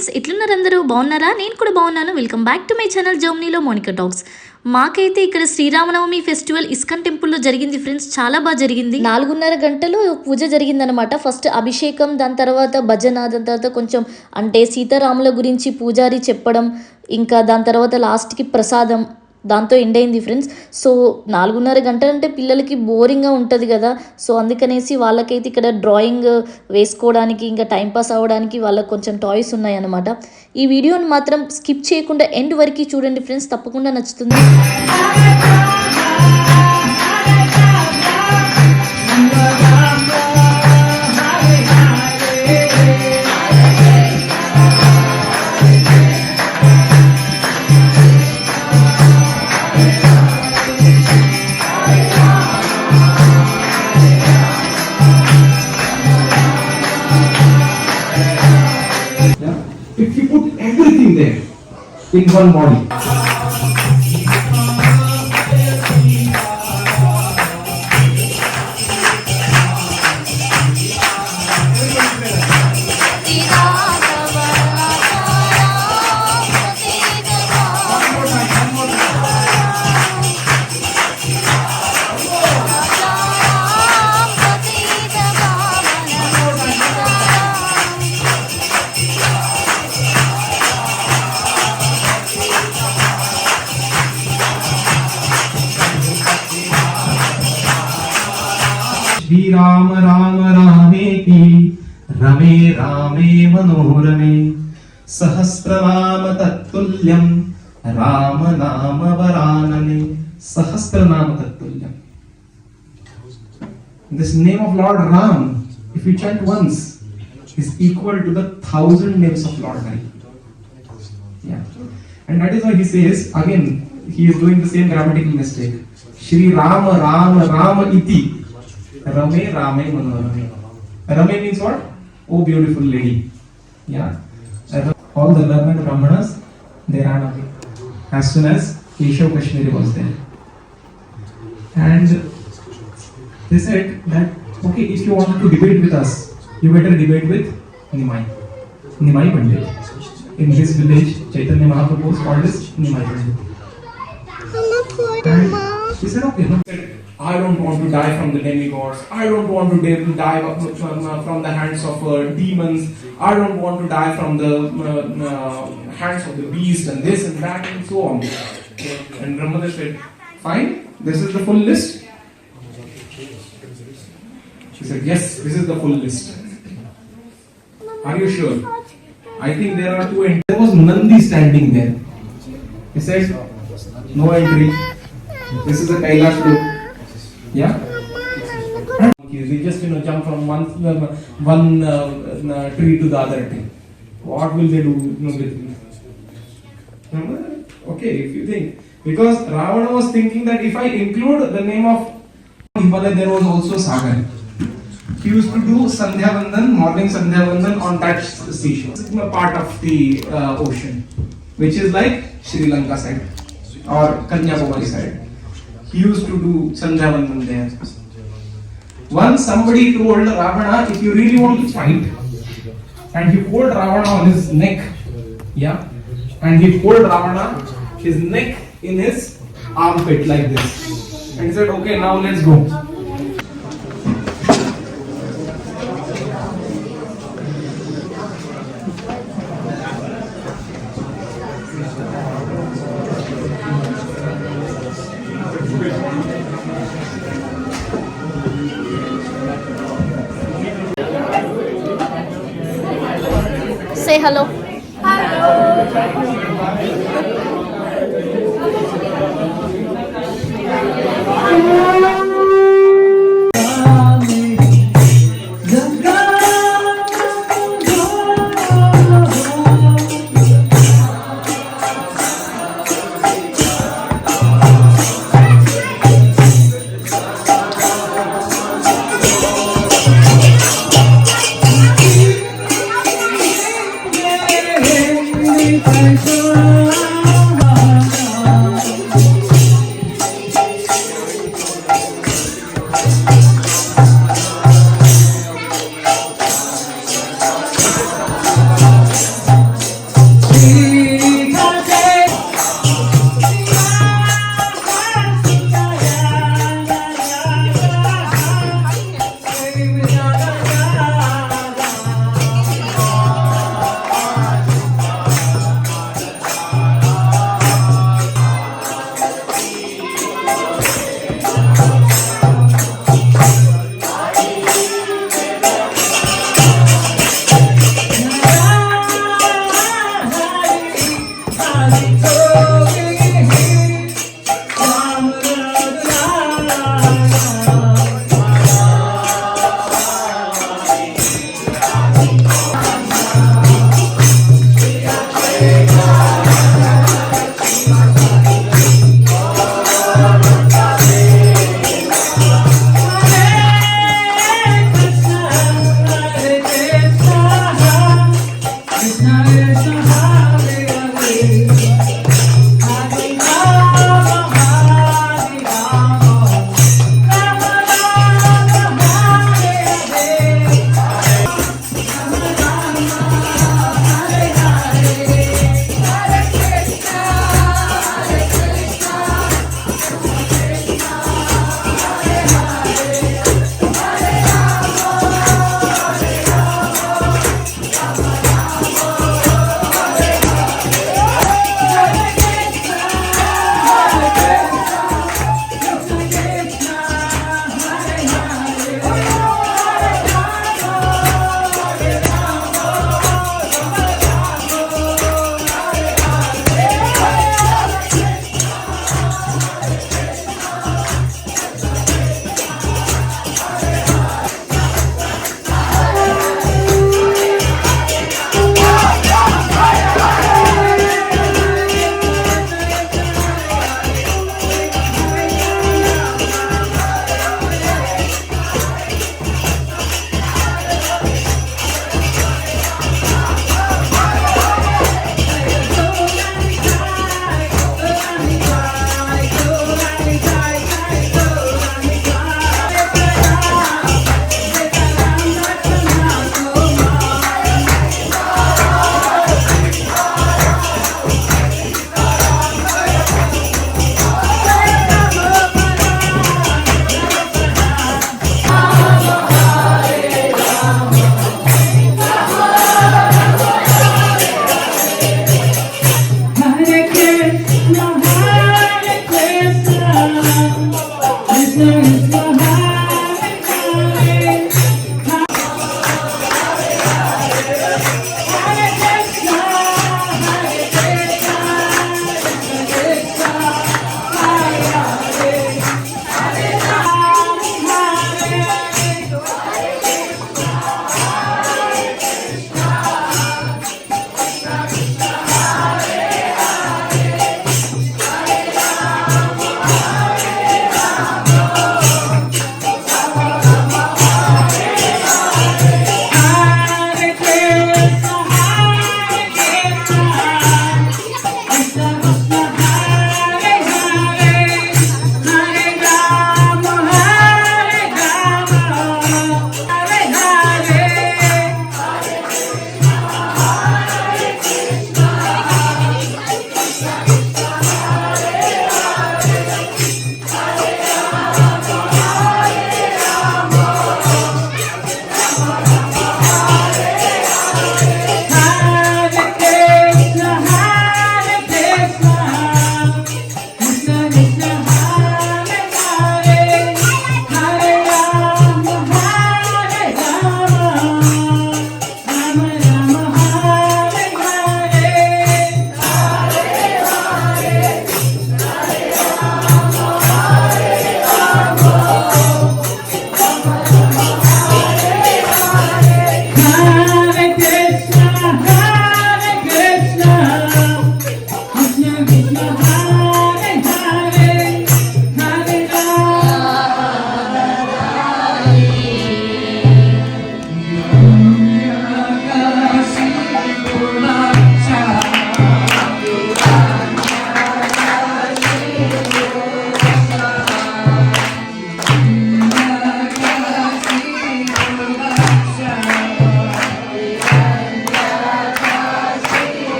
Friends, ఎట్లున్నారు అందరూ? బాగున్నారా? నేను కూడా బాగున్నాను. Welcome back to my channel జర్మనీలో మోనికా టాక్స్. మాకైతే ఇక్కడ శ్రీరామనవమి ఫెస్టివల్ ఇస్కాన్ టెంపుల్లో జరిగింది ఫ్రెండ్స్. చాలా బాగా జరిగింది. 4:30 గంటలు పూజ జరిగిందనమాట. ఫస్ట్ అభిషేకం, దాని తర్వాత భజన, దాని తర్వాత కొంచెం అంటే సీతారాముల గురించి పూజారి చెప్పడం, ఇంకా దాని తర్వాత లాస్ట్కి ప్రసాదం, దాంతో ఎండ్ అయింది ఫ్రెండ్స్. సో 4:30 గంటలు అంటే పిల్లలకి బోరింగ్గా ఉంటుంది కదా. సో అందుకనేసి వాళ్ళకైతే ఇక్కడ డ్రాయింగ్ వేసుకోవడానికి, ఇంకా టైంపాస్ అవ్వడానికి వాళ్ళకి కొంచెం టాయ్స్ ఉన్నాయన్నమాట. ఈ వీడియోని మాత్రం స్కిప్ చేయకుండా ఎండ్ వరకు చూడండి ఫ్రెండ్స్, తప్పకుండా నచ్చుతుంది. If you put everything there in one body. Shri Ram Ram रामेति रमे रामे मनोरमे सहस्रनाम तत्तुल्यं राम नाम वरानने. सहस्रनाम तत्तुल्यं. This name of Lord Ram, if you chant once, is equal to the 1,000 names of Lord Hari. Yeah. And that is why he says, again, he is doing the same grammatical mistake. Shri Rama Rama Rama iti Rame Rame Manorame. Rame means what? Oh beautiful lady. Yeah. All the learned Brahmanas, they ran away as soon as Keshav Kashmiri was there. And they said that, okay, if you want to debate with us, you better debate with Nimai. Nimai Pandit. In this village, Chaitanya Mahaprabhu was called as Nimai Pandit. And he said, okay, no. I don't want to die from the demigods. I don't want to die from the hands of demons. I don't want to die from the hands of the beast and this and that and so on. And Brahmadev said, fine, this is the full list. She said, yes, this is the full list. Are you sure? I think there are two entries. There was Nandi standing there. He said, no entry. This is a Kailash loop. Yeah. They just jump from one tree to the other tree. What will they do with me? Okay, if you think, because Ravana was thinking that if I include the name of Himalaya, there was also Sagar. He used to do Sandhya Vandan, morning Sandhya Vandan on that seashore, part of the ocean, which is like Sri Lanka side or Kanyakumari side. He used to do Sandhya Vandan there. Once somebody told Ravana, if you really want to fight, and he pulled Ravana on his neck, yeah, and he pulled Ravana his neck in his armpit like this, and he said, okay, now let's go. Say hello.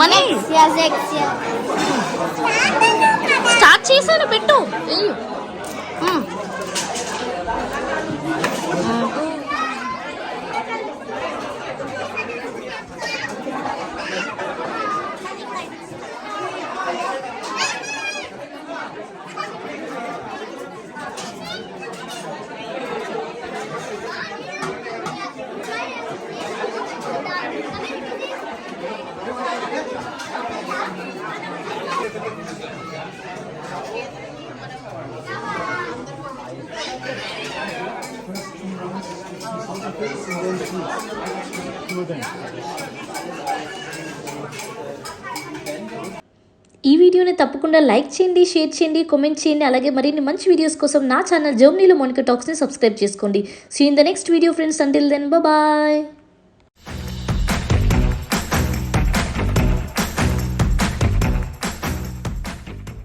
Money Yes, X, yeah. Start చేశాను పెట్టు వెయ్యి. ఈ వీడియోని తప్పకుండా like చేయండి, share చేయండి, comment చేయండి. అలాగే మరిన్ని మంచి వీడియోస్ కోసం నా ఛానల్ జర్మనీలో మోనికా టాక్స్ని సబ్స్క్రైబ్ చేసుకోండి. See in the next video friends. Until then bye.